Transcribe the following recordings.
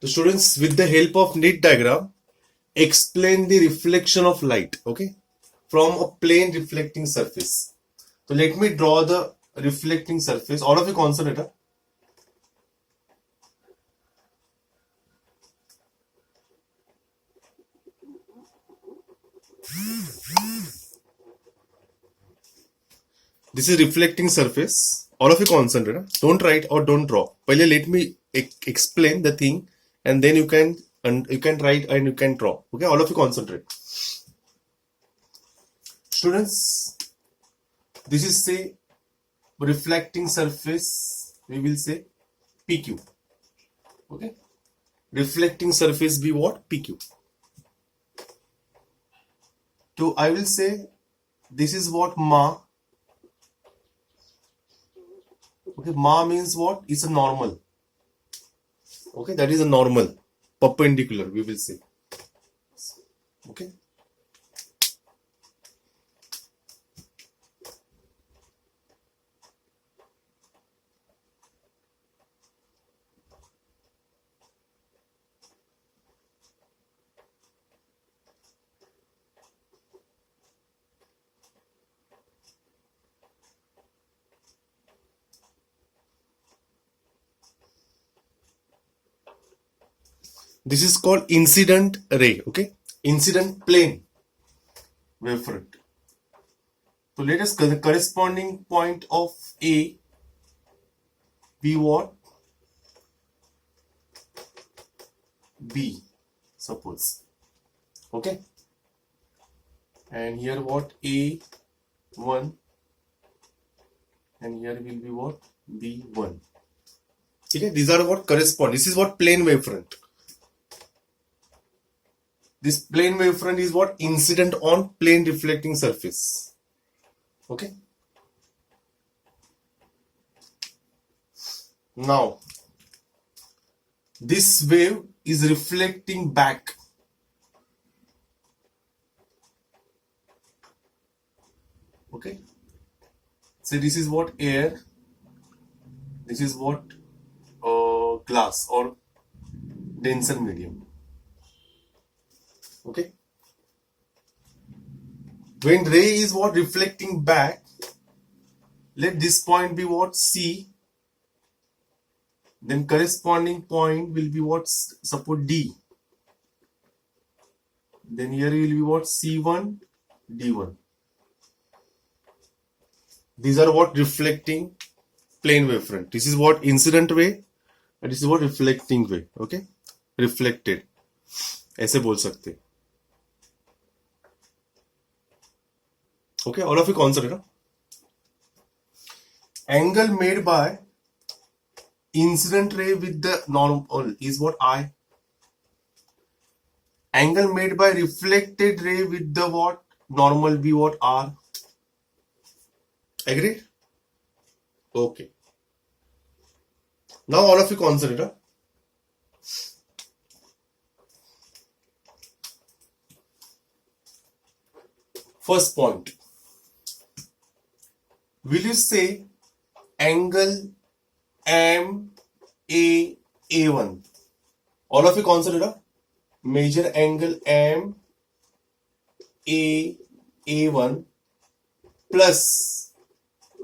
So students, with the help of neat diagram, explain the reflection of light, okay, from a plane reflecting surface. So let me draw the reflecting surface. All of you concentrate. This is reflecting surface. All of you concentrate. Don't write or don't draw. Pahले let me explain the thing, and then you can write and you can draw. Okay, all of you concentrate. Students, this is say reflecting surface. We will say PQ. Okay, reflecting surface be what? PQ. So I will say this is what ma. Okay, ma means what? It's a normal. Okay, that is a normal, perpendicular, we will say. Okay. This is called incident ray, okay? Incident plane wavefront. So let us the corresponding point of A be what? B, suppose. Okay? And here what? A1, and here will be what? B1. Okay? These are what correspond. This is what plane wavefront. This plane wavefront is what? Incident on plane reflecting surface. Okay. Now, this wave is reflecting back. Okay. So this is what? Air. This is what? Glass or denser medium. Okay. When ray is what? Reflecting back, let this point be what? C. Then corresponding point will be what? Suppose D. Then here will be what? C1, D1. These are what? Reflecting plane wavefront. This is what? Incident wave, and this is what? Reflecting wave. Okay. Reflected. ऐसे बोल सकते. Okay, all of you consider. Angle made by incident ray with the normal is what? I. Angle made by reflected ray with the what? Normal be what? R. Agreed? Okay. Now all of you consider. First point. Will you say angle MAA1? All of you consider. Measure angle MAA1 plus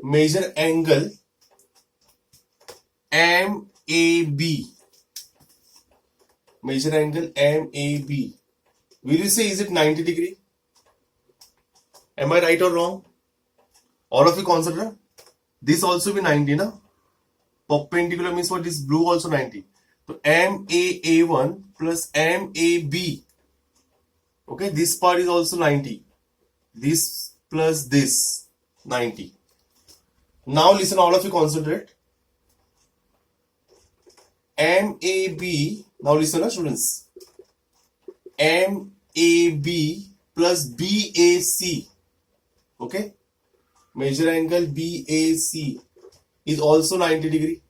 measure angle MAB. Measure angle MAB. Will you say is it 90 degree? Am I right or wrong? All of you consider. This also be 90, na? Perpendicular means what? This blue also 90. So MAA1 plus MAB. Okay, this part is also 90. This plus this 90. Now listen, all of you concentrate. MAB. Now listen, students. MAB plus BAC. Okay. Measure angle BAC is also 90 degree.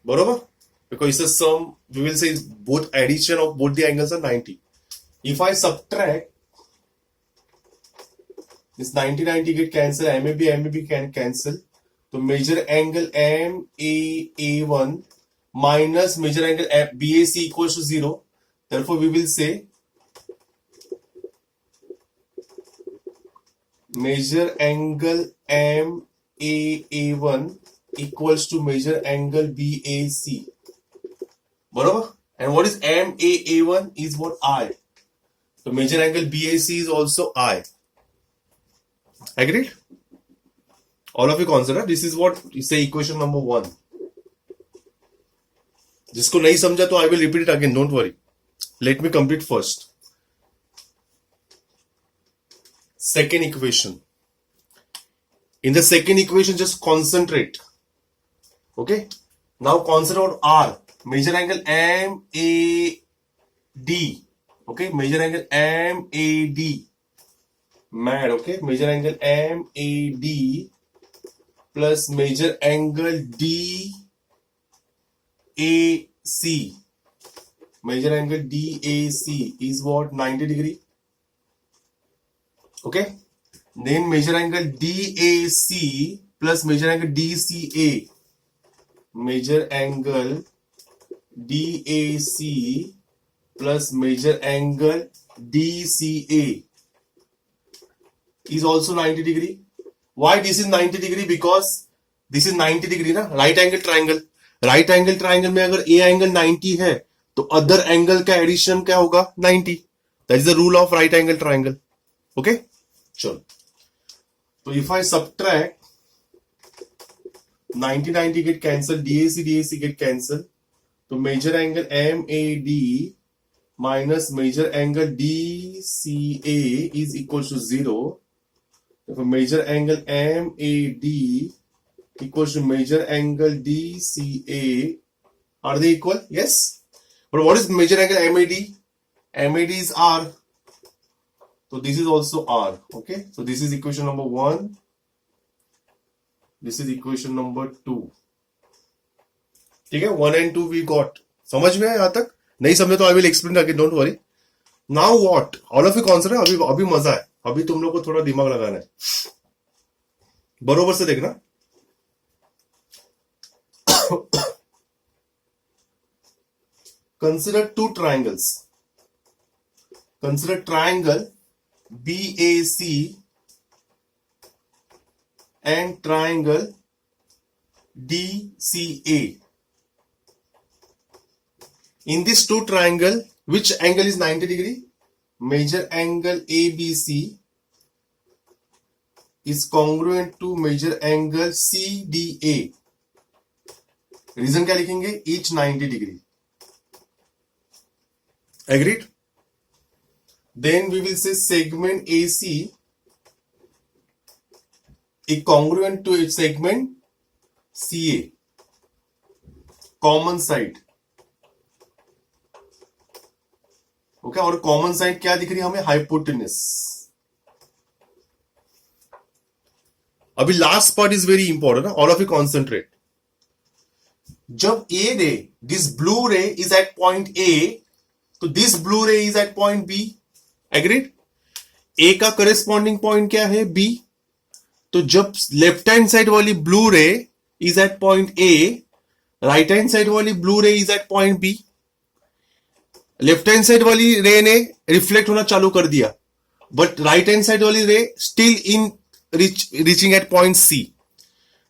Barabar? Because it's a sum, we will say both addition of both the angles are 90. If I subtract this 90 get cancel, MAB can cancel. So measure angle MAA1 minus measure angle BAC equals to 0. Therefore, we will say measure angle MAA1 equals to measure angle BAC. बरोबर? And what is MAA1 is what I. So measure angle BAC is also I. Agreed? All of you consider this is what you say equation number 1. जिसको नहीं समझा तो I will repeat it again. Don't worry. Let me complete first. Second equation. In the second equation, just concentrate. Okay. Now consider on R. Measure angle MAD. Okay. Measure angle MAD. Mad. Okay. Measure angle MAD plus measure angle DAC. Measure angle DAC is what? 90 degree. Okay. Then measure angle DAC plus measure angle DCA. Measure angle DAC plus measure angle DCA is also 90 degree. Why this is 90 degree? Because this is 90 degree ना, right angle triangle. Right angle triangle में अगर A angle 90 है तो other angle का addition क्या होगा? 90. That is the rule of right angle triangle. Okay? चलो. So if I subtract 90 get cancelled, DAC get cancelled. So measure angle MAD minus measure angle DCA is equal to 0. Therefore measure angle MAD equals to measure angle DCA. Are they equal? Yes. But what is measure angle MAD? MAD is R. So this is also R. Okay. So this is equation number 1. This is equation number 2. ठीक है, 1 and 2 we got. समझ में आया यहाँ तक? नहीं समझे तो I will explain again. Don't worry. Now what? All of you consider. अभी मजा है. अभी तुम लोग को थोड़ा दिमाग लगाना है. बरोबर से देखना. Consider two triangles. Consider triangle BAC and triangle DCA. In this two triangle, which angle is 90 degree? Measure angle ABC is congruent to measure angle CDA. Reason क्या लिखेंगे? Each 90 degree. Agreed? Then we will say segment AC is congruent to its segment CA. Common side. Okay, और common side क्या दिख रही है हमें? Hypotenuse. अभी last part is very important. All of you concentrate. जब a ray, this blue ray is at point A, तो this blue ray is at point B. Agreed? A का करेस्पॉन्डिंग पॉइंट क्या है? बी. तो जब left hand side वाली blue ray is at point A, right hand side वाली blue ray is at point B. Left hand side वाली ray ने reflect होना चालू कर दिया, बट राइट हैंड साइड वाली ray still in reaching at point C.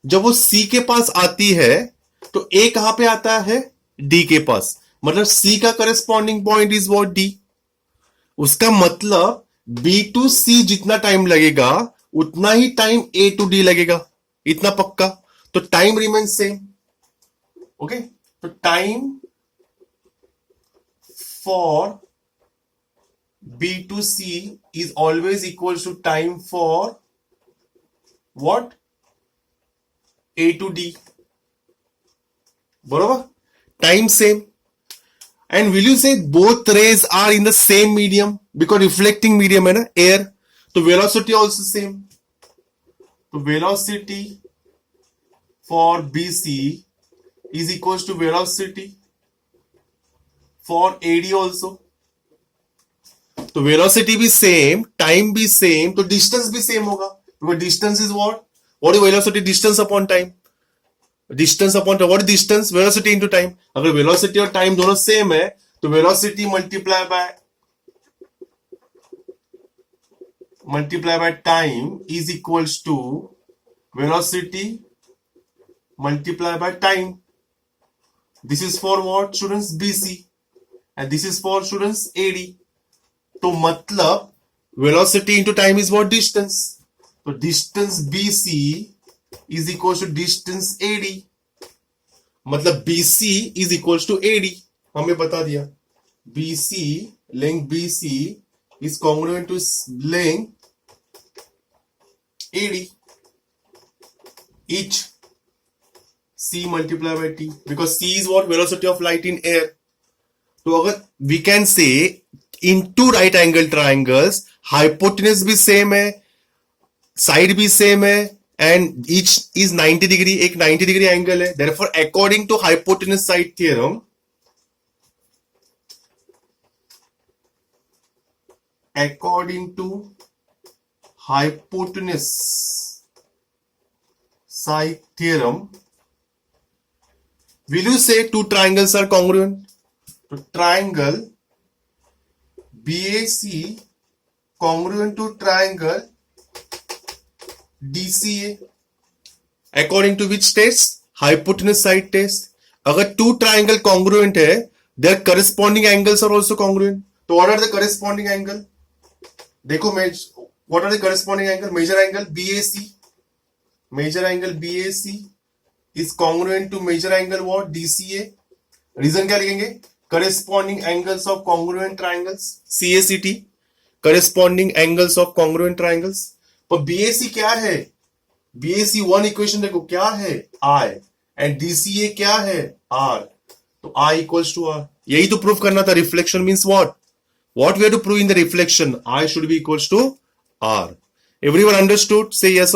जब वो सी के पास आती है तो ए कहां पे आता है? डी के पास. मतलब सी का corresponding point is what? D. उसका मतलब बी टू सी जितना टाइम लगेगा उतना ही टाइम ए टू डी लगेगा. इतना पक्का. तो टाइम रिमेन्स सेम. ओके, तो time for B to C is always equal to time for what? A to D. बरोबर? Time same. And will you say both rays are in the same medium? Because reflecting medium है ना, air. तो velocity also same. तो velocity for BC is equals to velocity for AD also. तो velocity भी same, time भी same, तो distance भी same होगा. Because distance is what? What is velocity? Distance upon time. Distance upon what distance, velocity into time. अगर velocity और time दोनों same है तो velocity multiply by time is equals to velocity multiply by time. This is for what students, BC, and this is for students AD। तो मतलब velocity into time is what, distance. तो distance BC is equal to distance AD, मतलब BC is equal to AD। हमें बता दिया BC, length BC is congruent to length AD, each C multiplied by T, because C is what, velocity of light in air। तो अगर we can say in two right angle triangles hypotenuse भी same है, side भी same है, and each is 90 degree, एक 90 degree angle है। therefore according to hypotenuse side theorem, according to hypotenuse side theorem, will you say two triangles are congruent? तो triangle BAC congruent to triangle DCA, according to which test? Hypotenuse side test। अगर two triangle congruent है, their corresponding angles are also congruent। तो what are the corresponding angle? देखो what are the corresponding angle? Major angle BAC, major angle BAC is congruent to major angle what, DCA। Reason क्या लिखेंगे? corresponding angles of congruent triangles, CACT, corresponding angles of congruent triangles। पर BAC क्या है? BAC one equation देखो क्या है, I, and DCA क्या है, R। तो I equals to R। यही तो प्रूफ करना था। Reflection means what we have to prove in the reflection, I should be equals to R। everyone understood? say yes